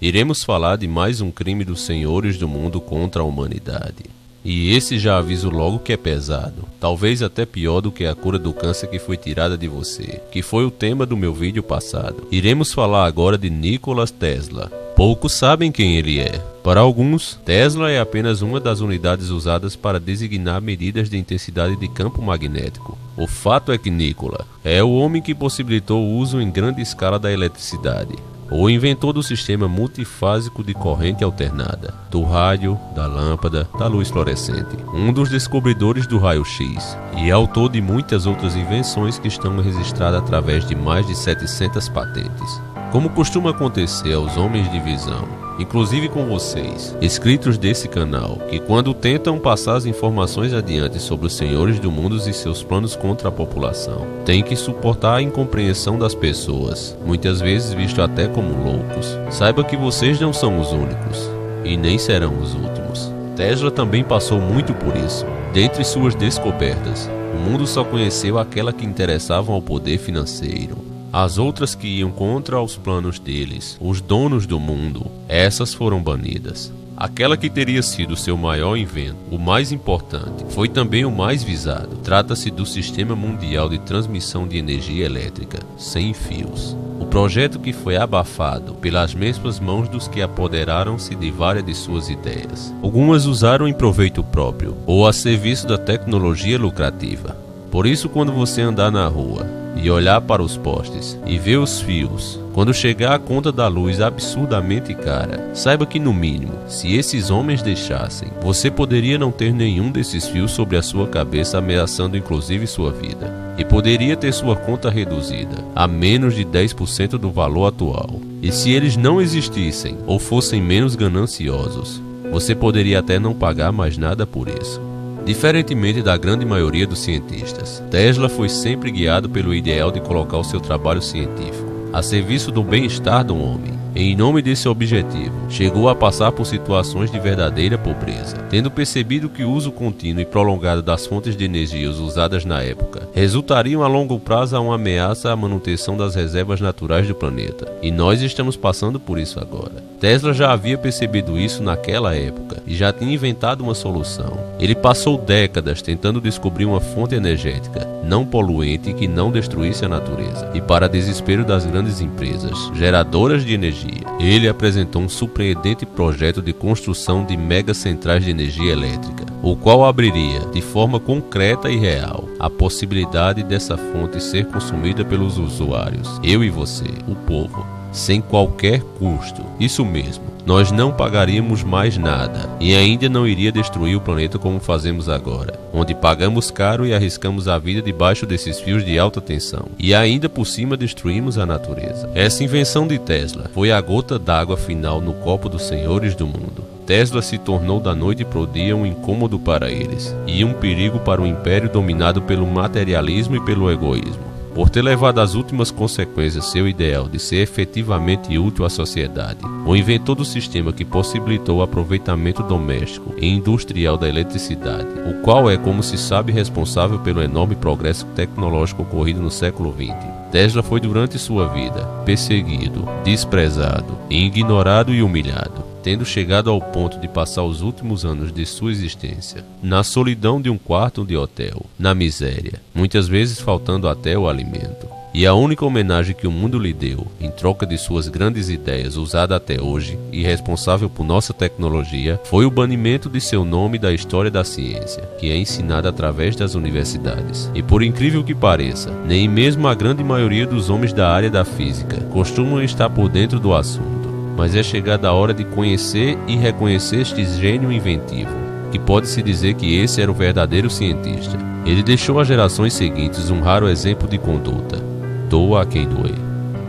iremos falar de mais um crime dos senhores do mundo contra a humanidade. E esse já aviso logo que é pesado, talvez até pior do que a cura do câncer que foi tirada de você, que foi o tema do meu vídeo passado. Iremos falar agora de Nikola Tesla. Poucos sabem quem ele é. Para alguns, Tesla é apenas uma das unidades usadas para designar medidas de intensidade de campo magnético. O fato é que Nikola é o homem que possibilitou o uso em grande escala da eletricidade, o inventor do sistema multifásico de corrente alternada, do rádio, da lâmpada, da luz fluorescente, um dos descobridores do raio-x e autor de muitas outras invenções que estão registradas através de mais de 700 patentes. Como costuma acontecer aos homens de visão, inclusive com vocês, inscritos desse canal, que quando tentam passar as informações adiante sobre os senhores do mundo e seus planos contra a população, têm que suportar a incompreensão das pessoas, muitas vezes visto até como loucos. Saiba que vocês não são os únicos, e nem serão os últimos. Tesla também passou muito por isso. Dentre suas descobertas, o mundo só conheceu aquela que interessavam ao poder financeiro. As outras que iam contra os planos deles, os donos do mundo, essas foram banidas. Aquela que teria sido seu maior invento, o mais importante, foi também o mais visado. Trata-se do Sistema Mundial de Transmissão de Energia Elétrica, sem fios. O projeto que foi abafado pelas mesmas mãos dos que apoderaram-se de várias de suas ideias. Algumas usaram em proveito próprio, ou a serviço da tecnologia lucrativa. Por isso, quando você andar na rua e olhar para os postes e ver os fios, quando chegar a conta da luz absurdamente cara, saiba que no mínimo, se esses homens deixassem, você poderia não ter nenhum desses fios sobre a sua cabeça, ameaçando inclusive sua vida, e poderia ter sua conta reduzida a menos de 10% do valor atual. E se eles não existissem ou fossem menos gananciosos, você poderia até não pagar mais nada por isso. Diferentemente da grande maioria dos cientistas, Tesla foi sempre guiado pelo ideal de colocar o seu trabalho científico a serviço do bem-estar do homem. Em nome desse objetivo, chegou a passar por situações de verdadeira pobreza, tendo percebido que o uso contínuo e prolongado das fontes de energia usadas na época resultariam a longo prazo a uma ameaça à manutenção das reservas naturais do planeta. E nós estamos passando por isso agora. Tesla já havia percebido isso naquela época e já tinha inventado uma solução. Ele passou décadas tentando descobrir uma fonte energética não poluente que não destruísse a natureza. E para desespero das grandes empresas geradoras de energia, ele apresentou um surpreendente projeto de construção de mega centrais de energia elétrica, o qual abriria, de forma concreta e real, a possibilidade dessa fonte ser consumida pelos usuários, eu e você, o povo, sem qualquer custo. Isso mesmo, nós não pagaríamos mais nada e ainda não iria destruir o planeta como fazemos agora, onde pagamos caro e arriscamos a vida debaixo desses fios de alta tensão e ainda por cima destruímos a natureza. Essa invenção de Tesla foi a gota d'água final no copo dos senhores do mundo. Tesla se tornou da noite pro dia um incômodo para eles e um perigo para o império dominado pelo materialismo e pelo egoísmo. Por ter levado às últimas consequências seu ideal de ser efetivamente útil à sociedade, o inventor do sistema que possibilitou o aproveitamento doméstico e industrial da eletricidade, o qual é, como se sabe, responsável pelo enorme progresso tecnológico ocorrido no século XX. Tesla foi durante sua vida perseguido, desprezado, ignorado e humilhado, tendo chegado ao ponto de passar os últimos anos de sua existência na solidão de um quarto de hotel, na miséria, muitas vezes faltando até o alimento. E a única homenagem que o mundo lhe deu, em troca de suas grandes ideias usada até hoje e responsável por nossa tecnologia, foi o banimento de seu nome da história da ciência, que é ensinada através das universidades. E por incrível que pareça, nem mesmo a grande maioria dos homens da área da física costumam estar por dentro do assunto. Mas é chegada a hora de conhecer e reconhecer este gênio inventivo, que pode-se dizer que esse era o verdadeiro cientista. Ele deixou às gerações seguintes um raro exemplo de conduta. Doa a quem doer.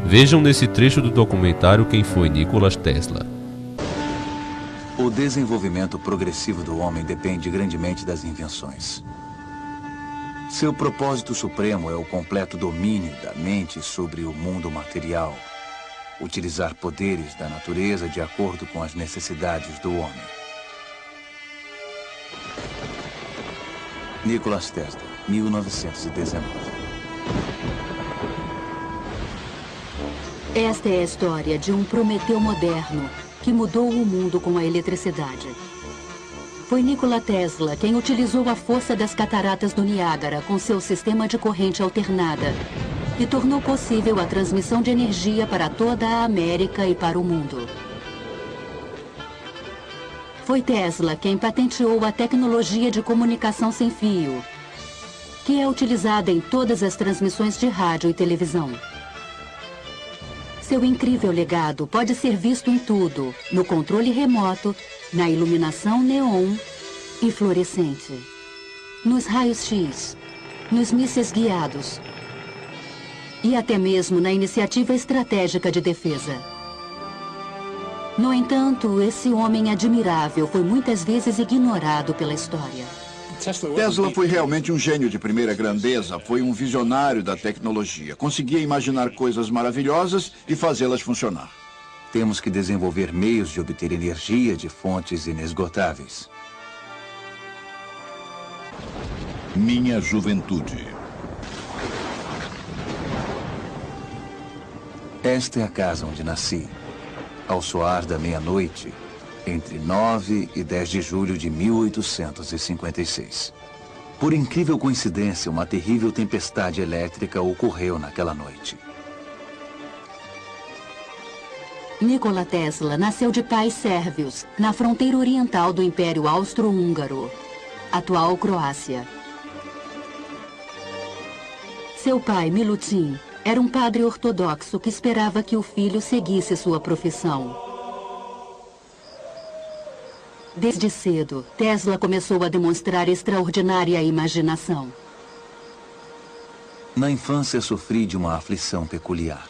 Vejam nesse trecho do documentário quem foi Nikola Tesla. O desenvolvimento progressivo do homem depende grandemente das invenções. Seu propósito supremo é o completo domínio da mente sobre o mundo material. Utilizar poderes da natureza de acordo com as necessidades do homem. Nikola Tesla, 1919. Esta é a história de um Prometeu moderno que mudou o mundo com a eletricidade. Foi Nikola Tesla quem utilizou a força das cataratas do Niágara com seu sistema de corrente alternada e tornou possível a transmissão de energia para toda a América e para o mundo. Foi Tesla quem patenteou a tecnologia de comunicação sem fio, que é utilizada em todas as transmissões de rádio e televisão. Seu incrível legado pode ser visto em tudo, no controle remoto, na iluminação neon e fluorescente, nos raios-x, nos mísseis guiados e até mesmo na iniciativa estratégica de defesa. No entanto, esse homem admirável foi muitas vezes ignorado pela história. Tesla foi realmente um gênio de primeira grandeza, foi um visionário da tecnologia. Conseguia imaginar coisas maravilhosas e fazê-las funcionar. Temos que desenvolver meios de obter energia de fontes inesgotáveis. Minha juventude. Esta é a casa onde nasci. Ao soar da meia-noite, entre 9 e 10 de julho de 1856. Por incrível coincidência, uma terrível tempestade elétrica ocorreu naquela noite. Nikola Tesla nasceu de pais sérvios, na fronteira oriental do Império Austro-Húngaro, atual Croácia. Seu pai, Milutin, era um padre ortodoxo que esperava que o filho seguisse sua profissão. Desde cedo, Tesla começou a demonstrar extraordinária imaginação. Na infância, sofri de uma aflição peculiar.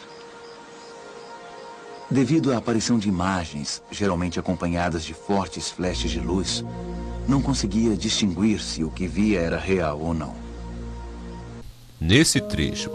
Devido à aparição de imagens, geralmente acompanhadas de fortes flashes de luz, não conseguia distinguir se o que via era real ou não. Nesse trecho,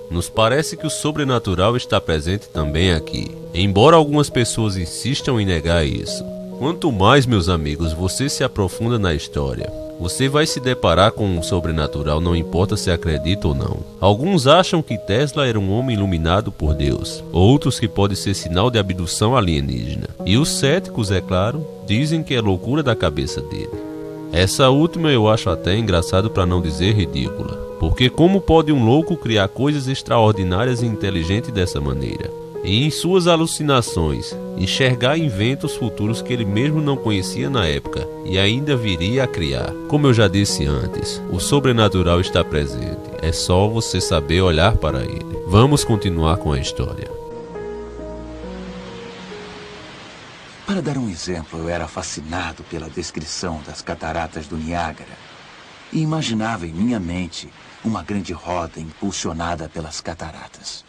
nos parece que o sobrenatural está presente também aqui, embora algumas pessoas insistam em negar isso. Quanto mais, meus amigos, você se aprofunda na história, você vai se deparar com o sobrenatural, não importa se acredita ou não. Alguns acham que Tesla era um homem iluminado por Deus, outros que pode ser sinal de abdução alienígena. E os céticos, é claro, dizem que é loucura da cabeça dele. Essa última eu acho até engraçado, para não dizer ridícula, porque como pode um louco criar coisas extraordinárias e inteligentes dessa maneira? E em suas alucinações, enxergar inventos futuros que ele mesmo não conhecia na época e ainda viria a criar. Como eu já disse antes, o sobrenatural está presente, é só você saber olhar para ele. Vamos continuar com a história. Para dar um exemplo, eu era fascinado pela descrição das cataratas do Niágara e imaginava em minha mente uma grande roda impulsionada pelas cataratas.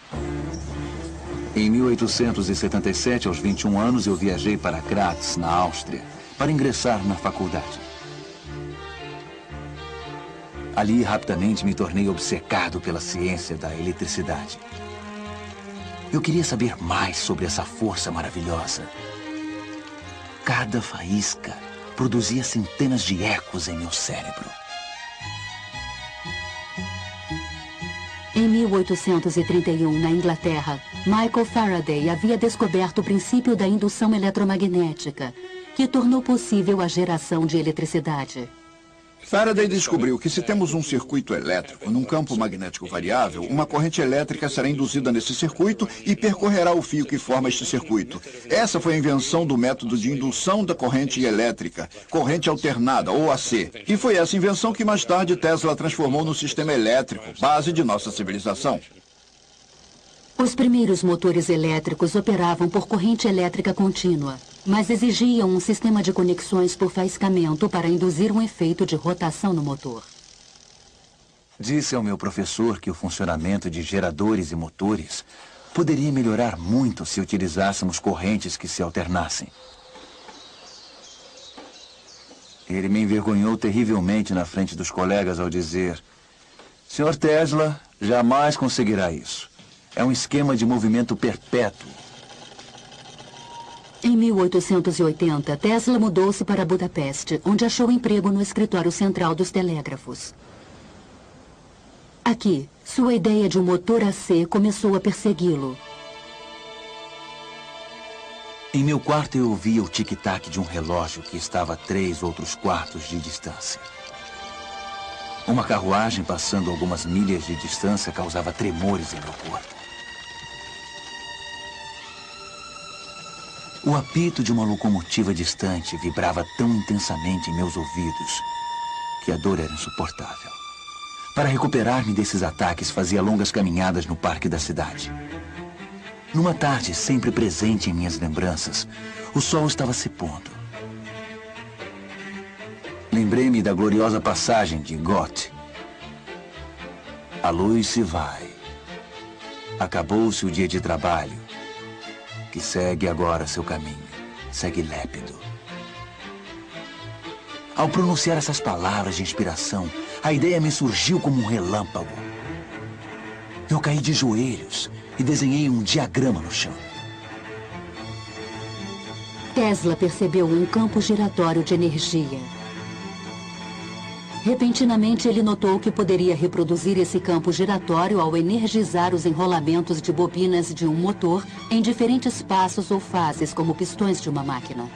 Em 1877, aos 21 anos, eu viajei para Graz, na Áustria, para ingressar na faculdade. Ali, rapidamente, me tornei obcecado pela ciência da eletricidade. Eu queria saber mais sobre essa força maravilhosa. Cada faísca produzia centenas de ecos em meu cérebro. Em 1831, na Inglaterra, Michael Faraday havia descoberto o princípio da indução eletromagnética, que tornou possível a geração de eletricidade. Faraday descobriu que se temos um circuito elétrico num campo magnético variável, uma corrente elétrica será induzida nesse circuito e percorrerá o fio que forma este circuito. Essa foi a invenção do método de indução da corrente elétrica, corrente alternada, ou AC. E foi essa invenção que mais tarde Tesla transformou no sistema elétrico, base de nossa civilização. Os primeiros motores elétricos operavam por corrente elétrica contínua, mas exigiam um sistema de conexões por faiscamento para induzir um efeito de rotação no motor. Disse ao meu professor que o funcionamento de geradores e motores poderia melhorar muito se utilizássemos correntes que se alternassem. Ele me envergonhou terrivelmente na frente dos colegas ao dizer: "Sr. Tesla jamais conseguirá isso. É um esquema de movimento perpétuo." Em 1880, Tesla mudou-se para Budapeste, onde achou emprego no escritório central dos telégrafos. Aqui, sua ideia de um motor AC começou a persegui-lo. Em meu quarto eu ouvia o tic-tac de um relógio que estava a 3 outros quartos de distância. Uma carruagem passando algumas milhas de distância causava tremores em meu corpo. O apito de uma locomotiva distante vibrava tão intensamente em meus ouvidos que a dor era insuportável. Para recuperar-me desses ataques, fazia longas caminhadas no parque da cidade. Numa tarde sempre presente em minhas lembranças, o sol estava se pondo. Lembrei-me da gloriosa passagem de Goethe. A luz se vai. Acabou-se o dia de trabalho, que segue agora seu caminho, segue lépido. Ao pronunciar essas palavras de inspiração, a ideia me surgiu como um relâmpago. Eu caí de joelhos e desenhei um diagrama no chão. Tesla percebeu um campo giratório de energia. Repentinamente, ele notou que poderia reproduzir esse campo giratório ao energizar os enrolamentos de bobinas de um motor em diferentes passos ou fases, como pistões de uma máquina.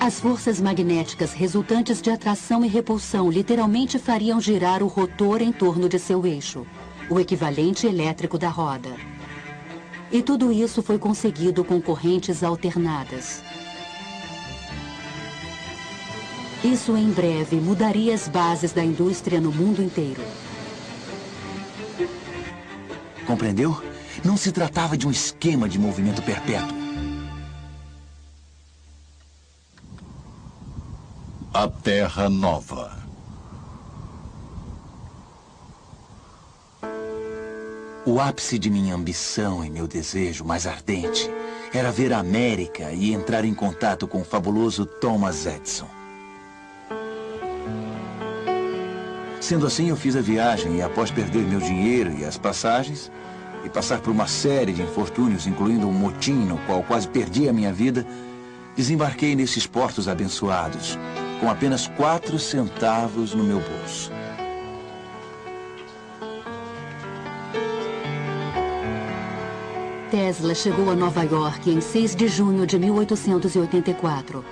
As forças magnéticas resultantes de atração e repulsão literalmente fariam girar o rotor em torno de seu eixo, o equivalente elétrico da roda. E tudo isso foi conseguido com correntes alternadas. Isso em breve mudaria as bases da indústria no mundo inteiro. Compreendeu? Não se tratava de um esquema de movimento perpétuo. A Terra Nova. O ápice de minha ambição e meu desejo mais ardente era ver a América e entrar em contato com o fabuloso Thomas Edison. Sendo assim, eu fiz a viagem e, após perder meu dinheiro e as passagens, e passar por uma série de infortúnios, incluindo um motim no qual quase perdi a minha vida, desembarquei nesses portos abençoados, com apenas 4 centavos no meu bolso. Tesla chegou a Nova York em 6 de junho de 1884.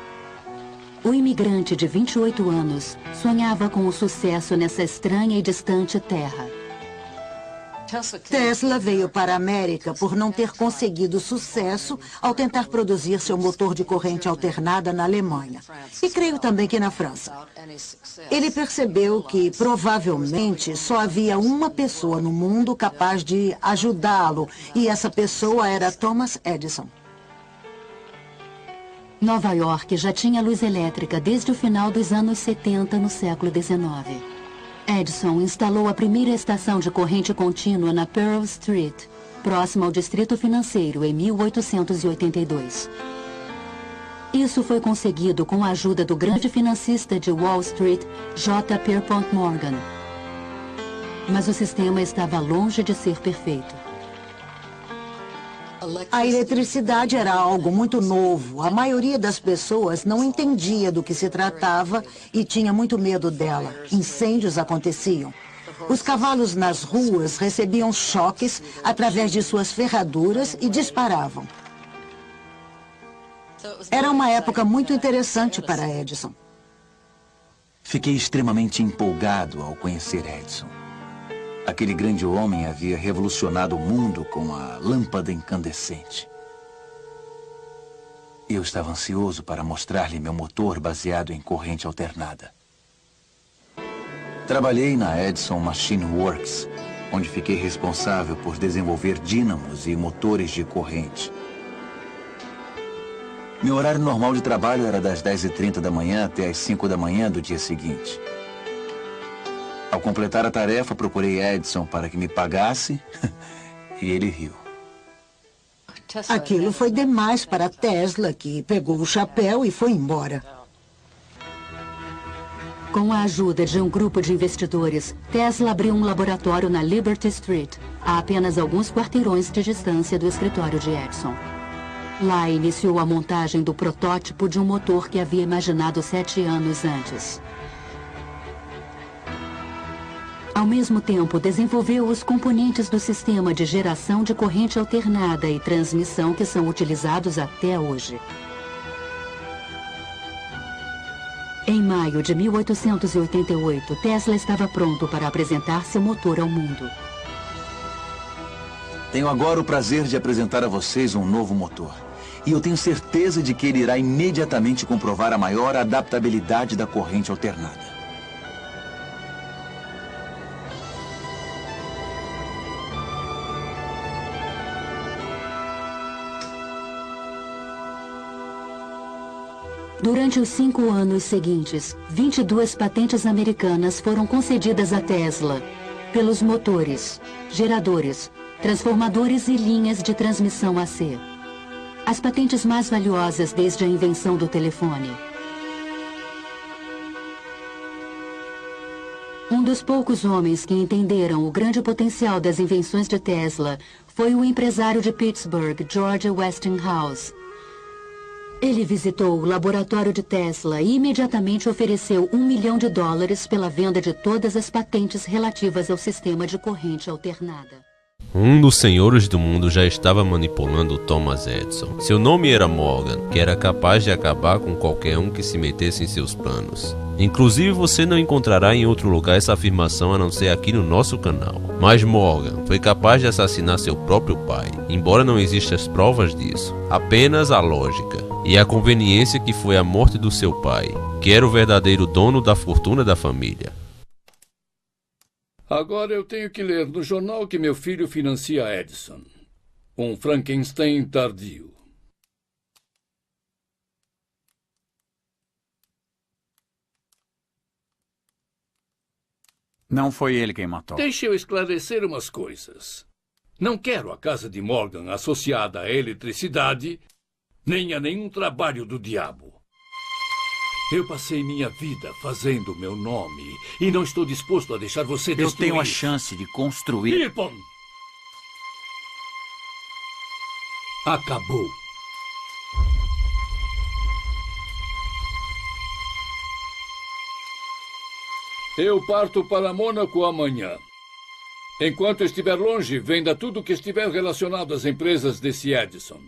O imigrante de 28 anos sonhava com o sucesso nessa estranha e distante terra. Tesla veio para a América por não ter conseguido sucesso ao tentar produzir seu motor de corrente alternada na Alemanha. E creio também que na França. Ele percebeu que, provavelmente, só havia uma pessoa no mundo capaz de ajudá-lo, e essa pessoa era Thomas Edison. Nova York já tinha luz elétrica desde o final dos anos 70 no século XIX. Edison instalou a primeira estação de corrente contínua na Pearl Street, próxima ao Distrito Financeiro, em 1882. Isso foi conseguido com a ajuda do grande financista de Wall Street, J. Pierpont Morgan. Mas o sistema estava longe de ser perfeito. A eletricidade era algo muito novo. A maioria das pessoas não entendia do que se tratava e tinha muito medo dela. Incêndios aconteciam. Os cavalos nas ruas recebiam choques através de suas ferraduras e disparavam. Era uma época muito interessante para Edison. Fiquei extremamente empolgado ao conhecer Edison. Aquele grande homem havia revolucionado o mundo com a lâmpada incandescente. Eu estava ansioso para mostrar-lhe meu motor baseado em corrente alternada. Trabalhei na Edison Machine Works, onde fiquei responsável por desenvolver dínamos e motores de corrente. Meu horário normal de trabalho era das 10h30 da manhã até as 5 da manhã do dia seguinte. Ao completar a tarefa, procurei Edison para que me pagasse e ele riu. Aquilo foi demais para Tesla, que pegou o chapéu e foi embora. Com a ajuda de um grupo de investidores, Tesla abriu um laboratório na Liberty Street, a apenas alguns quarteirões de distância do escritório de Edison. Lá iniciou a montagem do protótipo de um motor que havia imaginado 7 anos antes. Ao mesmo tempo, desenvolveu os componentes do sistema de geração de corrente alternada e transmissão que são utilizados até hoje. Em maio de 1888, Tesla estava pronto para apresentar seu motor ao mundo. Tenho agora o prazer de apresentar a vocês um novo motor. E eu tenho certeza de que ele irá imediatamente comprovar a maior adaptabilidade da corrente alternada. Durante os 5 anos seguintes, 22 patentes americanas foram concedidas a Tesla pelos motores, geradores, transformadores e linhas de transmissão AC. As patentes mais valiosas desde a invenção do telefone. Um dos poucos homens que entenderam o grande potencial das invenções de Tesla foi o empresário de Pittsburgh, George Westinghouse. Ele visitou o laboratório de Tesla e imediatamente ofereceu $1 milhão pela venda de todas as patentes relativas ao sistema de corrente alternada. Um dos senhores do mundo já estava manipulando Thomas Edison. Seu nome era Morgan, que era capaz de acabar com qualquer um que se metesse em seus planos. Inclusive, você não encontrará em outro lugar essa afirmação a não ser aqui no nosso canal. Mas Morgan foi capaz de assassinar seu próprio pai, embora não existam as provas disso. Apenas a lógica e a conveniência que foi a morte do seu pai, que era o verdadeiro dono da fortuna da família. Agora eu tenho que ler no jornal que meu filho financia Edison. Um Frankenstein tardio. Não foi ele quem matou. Deixe eu esclarecer umas coisas. Não quero a casa de Morgan associada à eletricidade, nem a nenhum trabalho do diabo. Eu passei minha vida fazendo meu nome e não estou disposto a deixar você destruir. Eu tenho a chance de construir... Nippon! Acabou. Eu parto para Mônaco amanhã. Enquanto estiver longe, venda tudo que estiver relacionado às empresas desse Edison.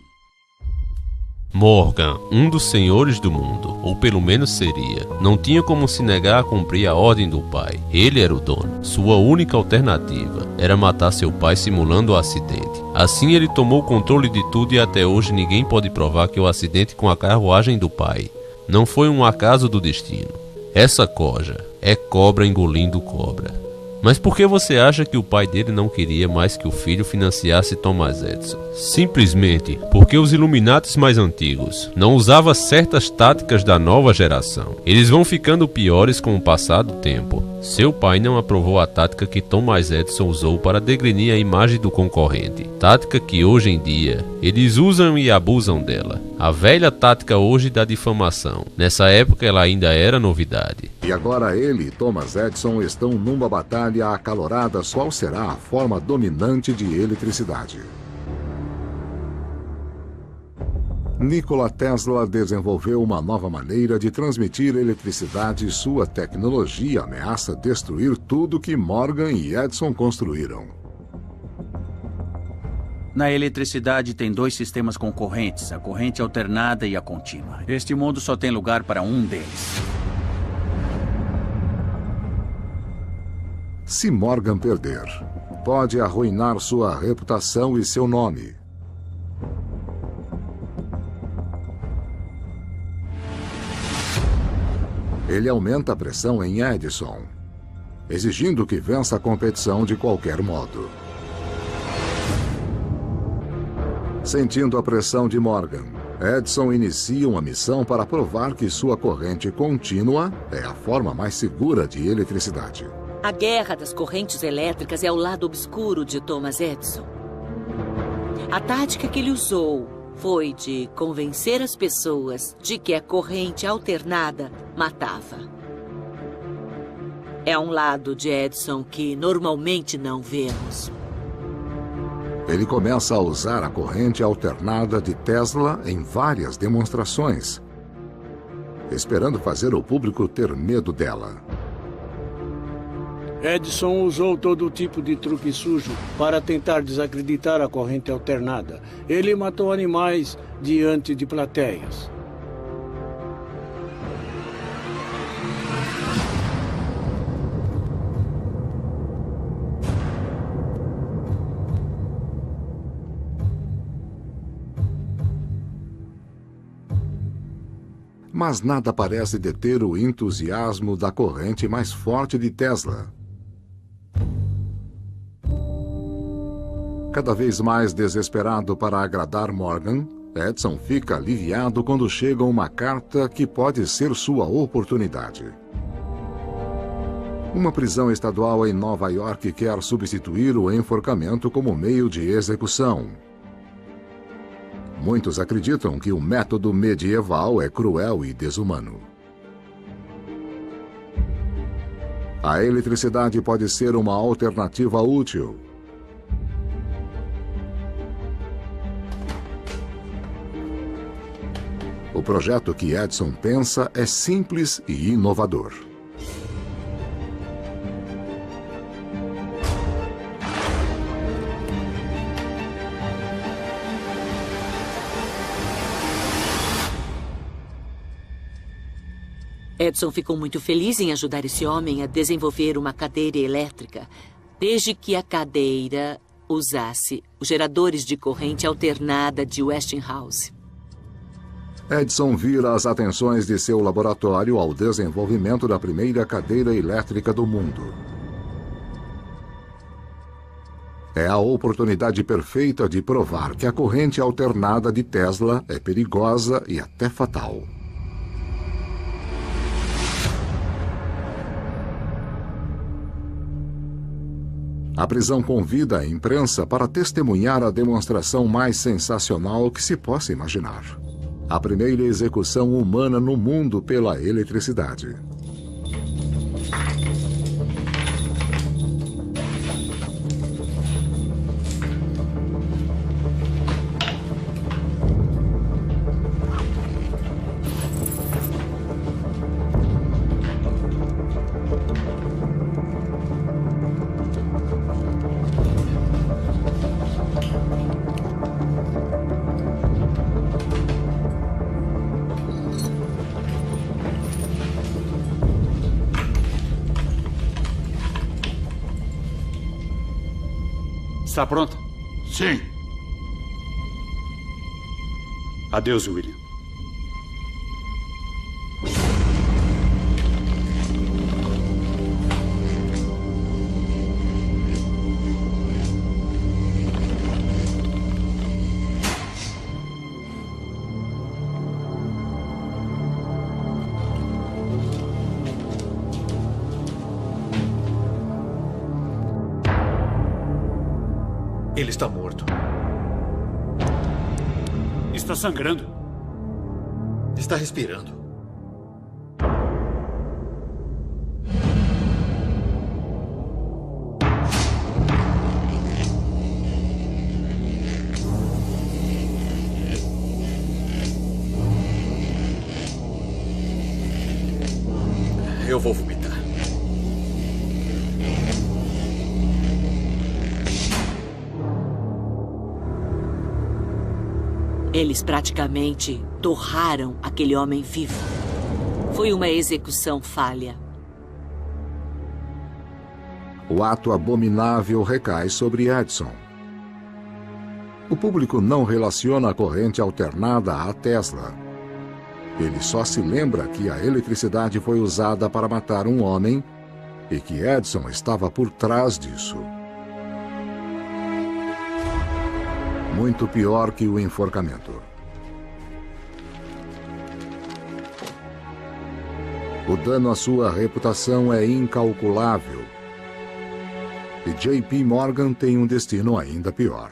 Morgan, um dos senhores do mundo, ou pelo menos seria, não tinha como se negar a cumprir a ordem do pai. Ele era o dono. Sua única alternativa era matar seu pai simulando o acidente. Assim ele tomou o controle de tudo e até hoje ninguém pode provar que o acidente com a carruagem do pai não foi um acaso do destino. Essa coja é cobra engolindo cobra. Mas por que você acha que o pai dele não queria mais que o filho financiasse Thomas Edison? Simplesmente porque os Illuminatis mais antigos não usavam certas táticas da nova geração. Eles vão ficando piores com o passar do tempo. Seu pai não aprovou a tática que Thomas Edison usou para degrenir a imagem do concorrente. Tática que hoje em dia eles usam e abusam dela. A velha tática hoje da difamação. Nessa época ela ainda era novidade. E agora ele e Thomas Edison estão numa batalha acalorada. Qual será a forma dominante de eletricidade? Nikola Tesla desenvolveu uma nova maneira de transmitir eletricidade e sua tecnologia ameaça destruir tudo que Morgan e Edison construíram. Na eletricidade tem 2 sistemas concorrentes, a corrente alternada e a contínua. Este mundo só tem lugar para um deles. Se Morgan perder, pode arruinar sua reputação e seu nome. Ele aumenta a pressão em Edison, exigindo que vença a competição de qualquer modo. Sentindo a pressão de Morgan, Edison inicia uma missão para provar que sua corrente contínua é a forma mais segura de eletricidade. A guerra das correntes elétricas é o lado obscuro de Thomas Edison. A tática que ele usou foi de convencer as pessoas de que a corrente alternada matava. É um lado de Edison que normalmente não vemos. Ele começa a usar a corrente alternada de Tesla em várias demonstrações, esperando fazer o público ter medo dela. Edison usou todo tipo de truque sujo para tentar desacreditar a corrente alternada. Ele matou animais diante de plateias. Mas nada parece deter o entusiasmo da corrente mais forte de Tesla. Cada vez mais desesperado para agradar Morgan, Edison fica aliviado quando chega uma carta que pode ser sua oportunidade. Uma prisão estadual em Nova York quer substituir o enforcamento como meio de execução. Muitos acreditam que o método medieval é cruel e desumano. A eletricidade pode ser uma alternativa útil. O projeto que Edison pensa é simples e inovador. Edison ficou muito feliz em ajudar esse homem a desenvolver uma cadeira elétrica, desde que a cadeira usasse os geradores de corrente alternada de Westinghouse. Edison vira as atenções de seu laboratório ao desenvolvimento da primeira cadeira elétrica do mundo. É a oportunidade perfeita de provar que a corrente alternada de Tesla é perigosa e até fatal. A prisão convida a imprensa para testemunhar a demonstração mais sensacional que se possa imaginar. A primeira execução humana no mundo pela eletricidade. Está pronto? Sim. Adeus, William. Ele está morto. Está sangrando. Está respirando. Eu vou vomitar. Eles praticamente torraram aquele homem vivo. Foi uma execução falha. O ato abominável recai sobre Edison. O público não relaciona a corrente alternada à Tesla. Ele só se lembra que a eletricidade foi usada para matar um homem e que Edison estava por trás disso. Muito pior que o enforcamento. O dano à sua reputação é incalculável. E J.P. Morgan tem um destino ainda pior.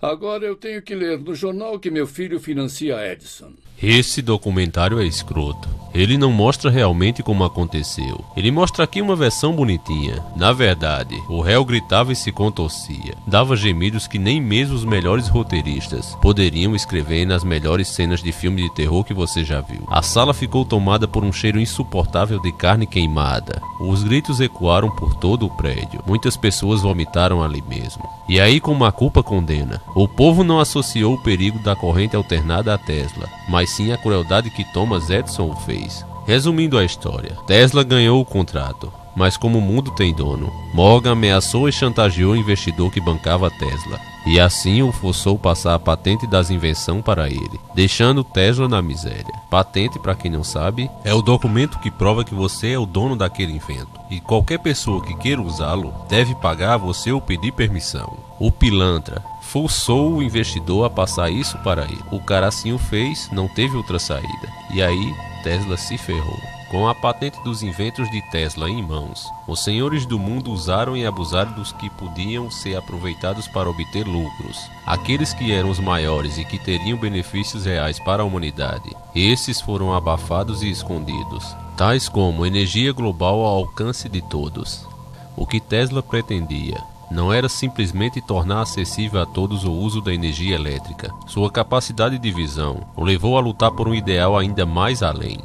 Agora eu tenho que ler no jornal que meu filho financia Edison. Esse documentário é escroto. Ele não mostra realmente como aconteceu. Ele mostra aqui uma versão bonitinha. Na verdade, o réu gritava e se contorcia. Dava gemidos que nem mesmo os melhores roteiristas poderiam escrever nas melhores cenas de filme de terror que você já viu. A sala ficou tomada por um cheiro insuportável de carne queimada. Os gritos ecoaram por todo o prédio. Muitas pessoas vomitaram ali mesmo. E aí, como a culpa condena, o povo não associou o perigo da corrente alternada à Tesla, mas sim a crueldade que Thomas Edison fez. Resumindo a história, Tesla ganhou o contrato, Mas como o mundo tem dono, Morgan ameaçou e chantageou o investidor que bancava a Tesla, e assim o forçou passar a patente das invenções para ele, deixando Tesla na miséria. Patente, para quem não sabe, é o documento que prova que você é o dono daquele invento, e qualquer pessoa que queira usá-lo deve pagar a você ou pedir permissão. O pilantra forçou o investidor a passar isso para ele. O cara assim o fez, não teve outra saída, e aí Tesla se ferrou. Com a patente dos inventos de Tesla em mãos, os senhores do mundo usaram e abusaram dos que podiam ser aproveitados para obter lucros. Aqueles que eram os maiores e que teriam benefícios reais para a humanidade, esses foram abafados e escondidos, tais como energia global ao alcance de todos. O que Tesla pretendia não era simplesmente tornar acessível a todos o uso da energia elétrica. Sua capacidade de visão o levou a lutar por um ideal ainda mais além.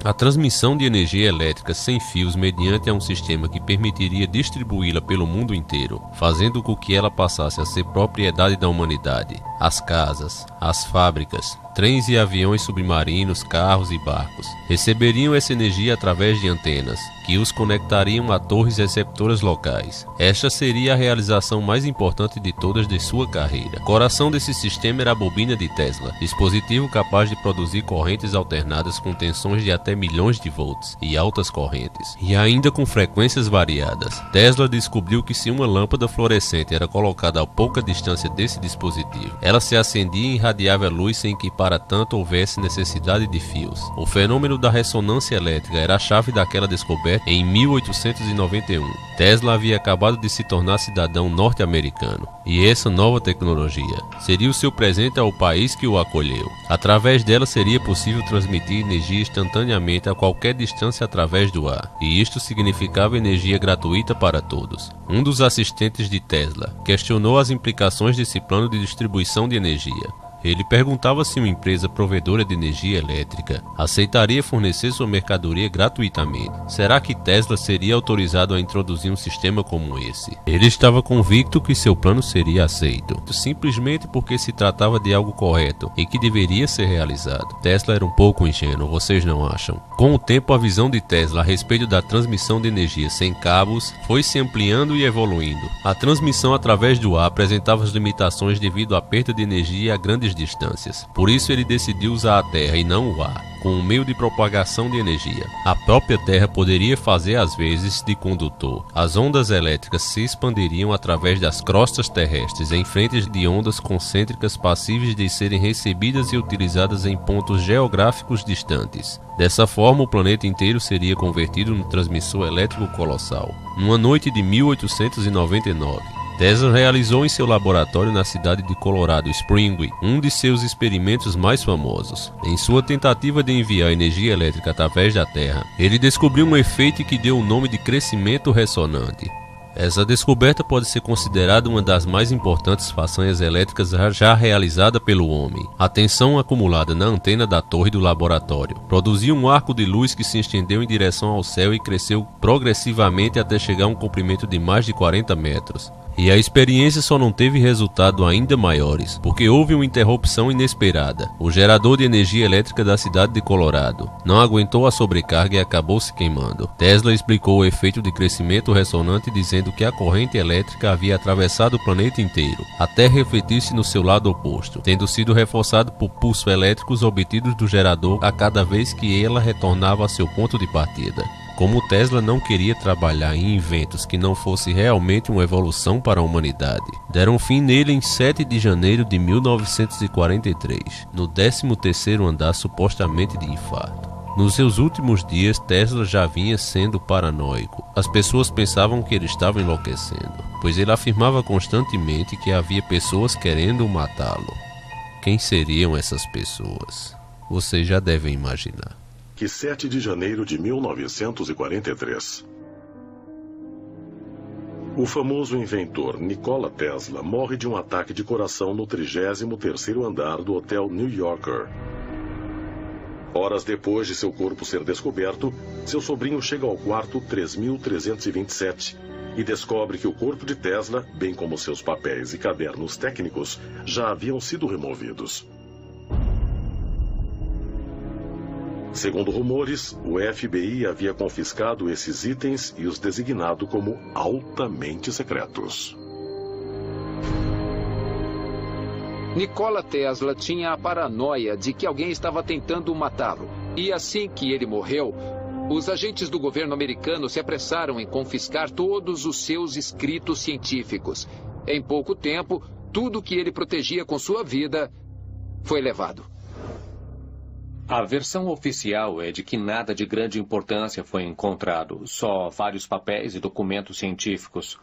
A transmissão de energia elétrica sem fios mediante um sistema que permitiria distribuí-la pelo mundo inteiro, fazendo com que ela passasse a ser propriedade da humanidade. As casas, as fábricas, trens e aviões submarinos, carros e barcos receberiam essa energia através de antenas, que os conectariam a torres receptoras locais. Esta seria a realização mais importante de todas de sua carreira. O coração desse sistema era a bobina de Tesla, dispositivo capaz de produzir correntes alternadas com tensões de até milhões de volts e altas correntes, e ainda com frequências variadas. Tesla descobriu que se uma lâmpada fluorescente era colocada a pouca distância desse dispositivo, ela se acendia e irradiava a luz sem que para tanto houvesse necessidade de fios. O fenômeno da ressonância elétrica era a chave daquela descoberta em 1891. Tesla havia acabado de se tornar cidadão norte-americano, e essa nova tecnologia seria o seu presente ao país que o acolheu. Através dela seria possível transmitir energia instantaneamente a qualquer distância através do ar, e isto significava energia gratuita para todos. Um dos assistentes de Tesla questionou as implicações desse plano de distribuição de energia. Ele perguntava se uma empresa provedora de energia elétrica aceitaria fornecer sua mercadoria gratuitamente. Será que Tesla seria autorizado a introduzir um sistema como esse? Ele estava convicto que seu plano seria aceito, simplesmente porque se tratava de algo correto e que deveria ser realizado. Tesla era um pouco ingênuo, vocês não acham? Com o tempo, a visão de Tesla a respeito da transmissão de energia sem cabos foi se ampliando e evoluindo. A transmissão através do ar apresentava as limitações devido à perda de energia a grandes distâncias. Por isso ele decidiu usar a terra e não o ar, como meio de propagação de energia. A própria terra poderia fazer às vezes de condutor. As ondas elétricas se expandiriam através das crostas terrestres em frentes de ondas concêntricas passíveis de serem recebidas e utilizadas em pontos geográficos distantes. Dessa forma, o planeta inteiro seria convertido num transmissor elétrico colossal. Numa noite de 1899, Tesla realizou em seu laboratório na cidade de Colorado Springs um de seus experimentos mais famosos. Em sua tentativa de enviar energia elétrica através da Terra, ele descobriu um efeito que deu o nome de crescimento ressonante. Essa descoberta pode ser considerada uma das mais importantes façanhas elétricas já realizada pelo homem. A tensão acumulada na antena da torre do laboratório produziu um arco de luz que se estendeu em direção ao céu e cresceu progressivamente até chegar a um comprimento de mais de 40 metros. E a experiência só não teve resultado ainda maiores, porque houve uma interrupção inesperada. O gerador de energia elétrica da cidade de Colorado não aguentou a sobrecarga e acabou se queimando. Tesla explicou o efeito de crescimento ressonante dizendo que a corrente elétrica havia atravessado o planeta inteiro, até refletir-se no seu lado oposto, tendo sido reforçado por pulsos elétricos obtidos do gerador a cada vez que ela retornava a seu ponto de partida. Como Tesla não queria trabalhar em inventos que não fosse realmente uma evolução para a humanidade, deram fim nele em 7 de janeiro de 1943, no 13º andar supostamente de infarto. Nos seus últimos dias, Tesla já vinha sendo paranoico. As pessoas pensavam que ele estava enlouquecendo, pois ele afirmava constantemente que havia pessoas querendo matá-lo. Quem seriam essas pessoas? Vocês já devem imaginar. Que 7 de janeiro de 1943. O famoso inventor Nikola Tesla morre de um ataque de coração no 33º andar do Hotel New Yorker. Horas depois de seu corpo ser descoberto, seu sobrinho chega ao quarto 3327 e descobre que o corpo de Tesla, bem como seus papéis e cadernos técnicos, já haviam sido removidos. Segundo rumores, o FBI havia confiscado esses itens e os designado como altamente secretos. Nikola Tesla tinha a paranoia de que alguém estava tentando matá-lo. E assim que ele morreu, os agentes do governo americano se apressaram em confiscar todos os seus escritos científicos. Em pouco tempo, tudo que ele protegia com sua vida foi levado. A versão oficial é de que nada de grande importância foi encontrado, só vários papéis e documentos científicos.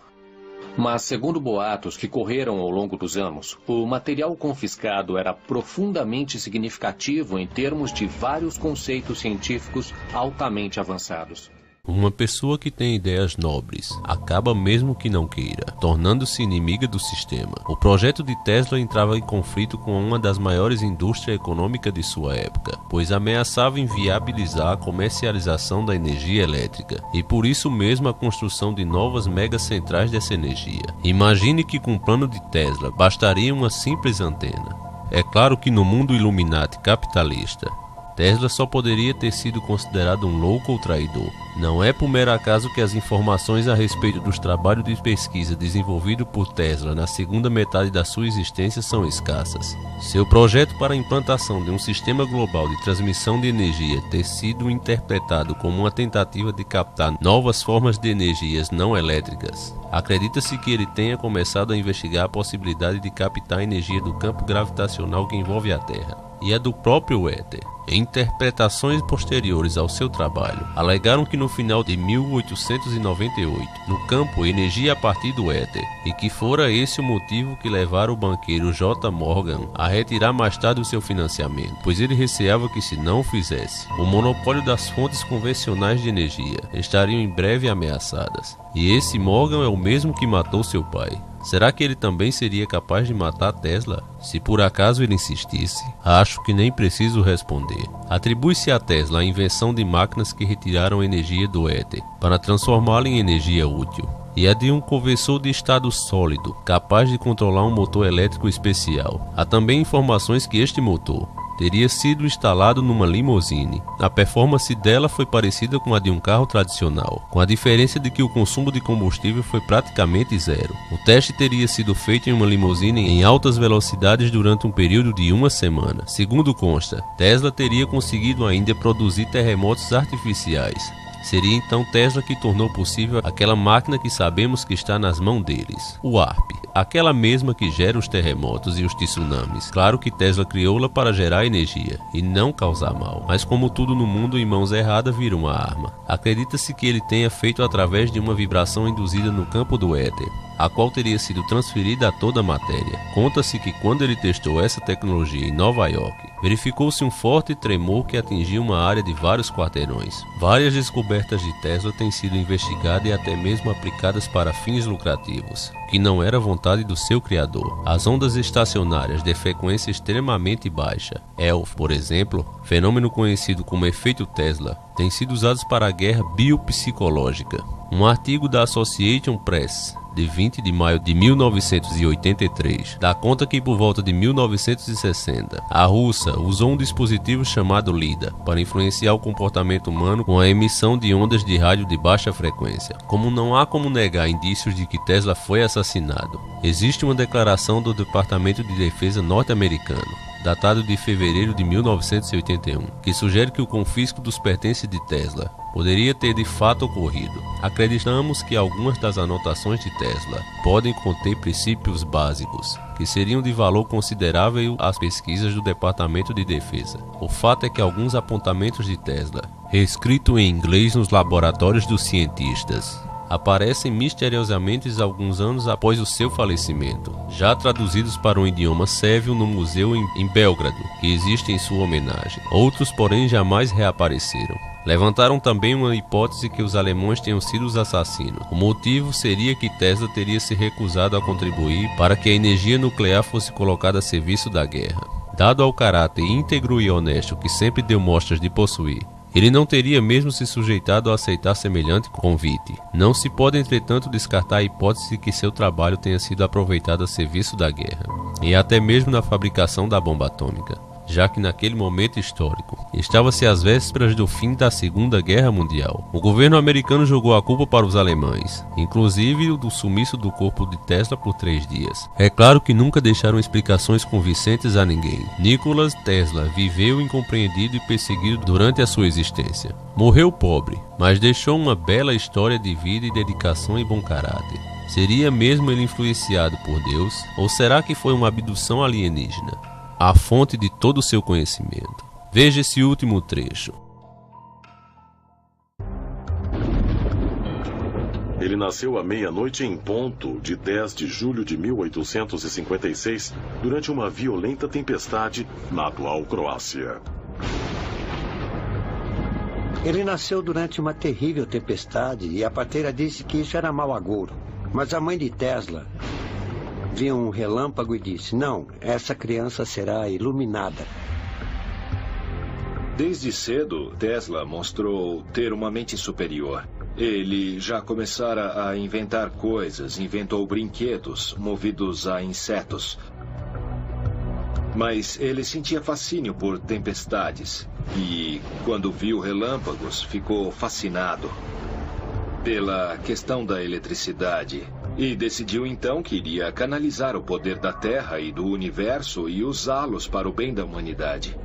Mas, segundo boatos que correram ao longo dos anos, o material confiscado era profundamente significativo em termos de vários conceitos científicos altamente avançados. Uma pessoa que tem ideias nobres acaba mesmo que não queira, tornando-se inimiga do sistema. O projeto de Tesla entrava em conflito com uma das maiores indústrias econômicas de sua época, pois ameaçava inviabilizar a comercialização da energia elétrica e por isso mesmo a construção de novas megacentrais dessa energia. Imagine que com o plano de Tesla bastaria uma simples antena. É claro que no mundo Illuminati capitalista, Tesla só poderia ter sido considerado um louco ou traidor. Não é por mero acaso que as informações a respeito dos trabalhos de pesquisa desenvolvidos por Tesla na segunda metade da sua existência são escassas. Seu projeto para a implantação de um sistema global de transmissão de energia ter sido interpretado como uma tentativa de captar novas formas de energias não elétricas. Acredita-se que ele tenha começado a investigar a possibilidade de captar energia do campo gravitacional que envolve a Terra e a do próprio éter. Interpretações posteriores ao seu trabalho alegaram que no final de 1898, no campo energia a partir do éter, e que fora esse o motivo que levara o banqueiro J. Morgan a retirar mais tarde o seu financiamento, pois ele receava que se não o fizesse, o monopólio das fontes convencionais de energia estariam em breve ameaçadas. E esse Morgan é o mesmo que matou seu pai. Será que ele também seria capaz de matar Tesla? Se por acaso ele insistisse, acho que nem preciso responder. Atribui-se a Tesla a invenção de máquinas que retiraram energia do éter para transformá-la em energia útil, e a de um conversor de estado sólido capaz de controlar um motor elétrico especial. Há também informações que este motor teria sido instalado numa limousine. A performance dela foi parecida com a de um carro tradicional, com a diferença de que o consumo de combustível foi praticamente zero. O teste teria sido feito em uma limousine em altas velocidades durante um período de uma semana. Segundo consta, Tesla teria conseguido ainda produzir terremotos artificiais. Seria então Tesla que tornou possível aquela máquina que sabemos que está nas mãos deles, o ARP, aquela mesma que gera os terremotos e os tsunamis. Claro que Tesla criou-la para gerar energia e não causar mal, mas como tudo no mundo em mãos erradas vira uma arma. Acredita-se que ele tenha feito através de uma vibração induzida no campo do éter, a qual teria sido transferida a toda a matéria. Conta-se que quando ele testou essa tecnologia em Nova York, verificou-se um forte tremor que atingiu uma área de vários quarteirões. Várias descobertas de Tesla têm sido investigadas e até mesmo aplicadas para fins lucrativos, que não era vontade do seu criador. As ondas estacionárias de frequência extremamente baixa, ELF, por exemplo, fenômeno conhecido como efeito Tesla, têm sido usados para a guerra biopsicológica. Um artigo da Associated Press de 20 de maio de 1983, dá conta que por volta de 1960, a Rússia usou um dispositivo chamado LIDA para influenciar o comportamento humano com a emissão de ondas de rádio de baixa frequência. Como não há como negar indícios de que Tesla foi assassinado, existe uma declaração do Departamento de Defesa norte-americano, datado de fevereiro de 1981, que sugere que o confisco dos pertences de Tesla poderia ter de fato ocorrido. Acreditamos que algumas das anotações de Tesla podem conter princípios básicos que seriam de valor considerável às pesquisas do Departamento de Defesa. O fato é que alguns apontamentos de Tesla, reescritos em inglês nos laboratórios dos cientistas, aparecem misteriosamente alguns anos após o seu falecimento, já traduzidos para um idioma sérvio no museu em Belgrado, que existe em sua homenagem. Outros, porém, jamais reapareceram. Levantaram também uma hipótese que os alemães tenham sido os assassinos. O motivo seria que Tesla teria se recusado a contribuir para que a energia nuclear fosse colocada a serviço da guerra. Dado ao caráter íntegro e honesto que sempre deu mostras de possuir, ele não teria mesmo se sujeitado a aceitar semelhante convite. Não se pode, entretanto, descartar a hipótese de que seu trabalho tenha sido aproveitado a serviço da guerra, e até mesmo na fabricação da bomba atômica, já que naquele momento histórico Estava-se às vésperas do fim da Segunda Guerra Mundial. O governo americano jogou a culpa para os alemães, inclusive o do sumiço do corpo de Tesla por 3 dias. É claro que nunca deixaram explicações convincentes a ninguém. Nikola Tesla viveu incompreendido e perseguido durante a sua existência. Morreu pobre, mas deixou uma bela história de vida e dedicação e bom caráter. Seria mesmo ele influenciado por Deus? Ou será que foi uma abdução alienígena? A fonte de todo o seu conhecimento. Veja esse último trecho. Ele nasceu à meia-noite em ponto de 10 de julho de 1856, durante uma violenta tempestade na atual Croácia. Ele nasceu durante uma terrível tempestade e a parteira disse que isso era mau agouro. Mas a mãe de Tesla viu um relâmpago e disse: não, essa criança será iluminada. Desde cedo, Tesla mostrou ter uma mente superior. Ele já começara a inventar coisas, inventou brinquedos movidos a insetos. Mas ele sentia fascínio por tempestades e, quando viu relâmpagos, ficou fascinado pela questão da eletricidade e decidiu então que iria canalizar o poder da Terra e do universo e usá-los para o bem da humanidade.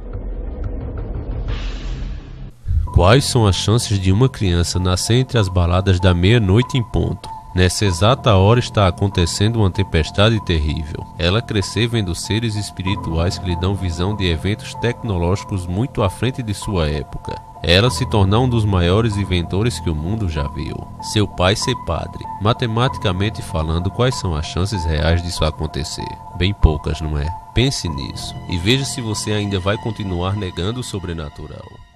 Quais são as chances de uma criança nascer entre as baladas da meia-noite em ponto? Nessa exata hora está acontecendo uma tempestade terrível. Ela crescer vendo seres espirituais que lhe dão visão de eventos tecnológicos muito à frente de sua época. Ela se tornar um dos maiores inventores que o mundo já viu. Seu pai ser padre. Matematicamente falando, quais são as chances reais disso acontecer? Bem poucas, não é? Pense nisso e veja se você ainda vai continuar negando o sobrenatural.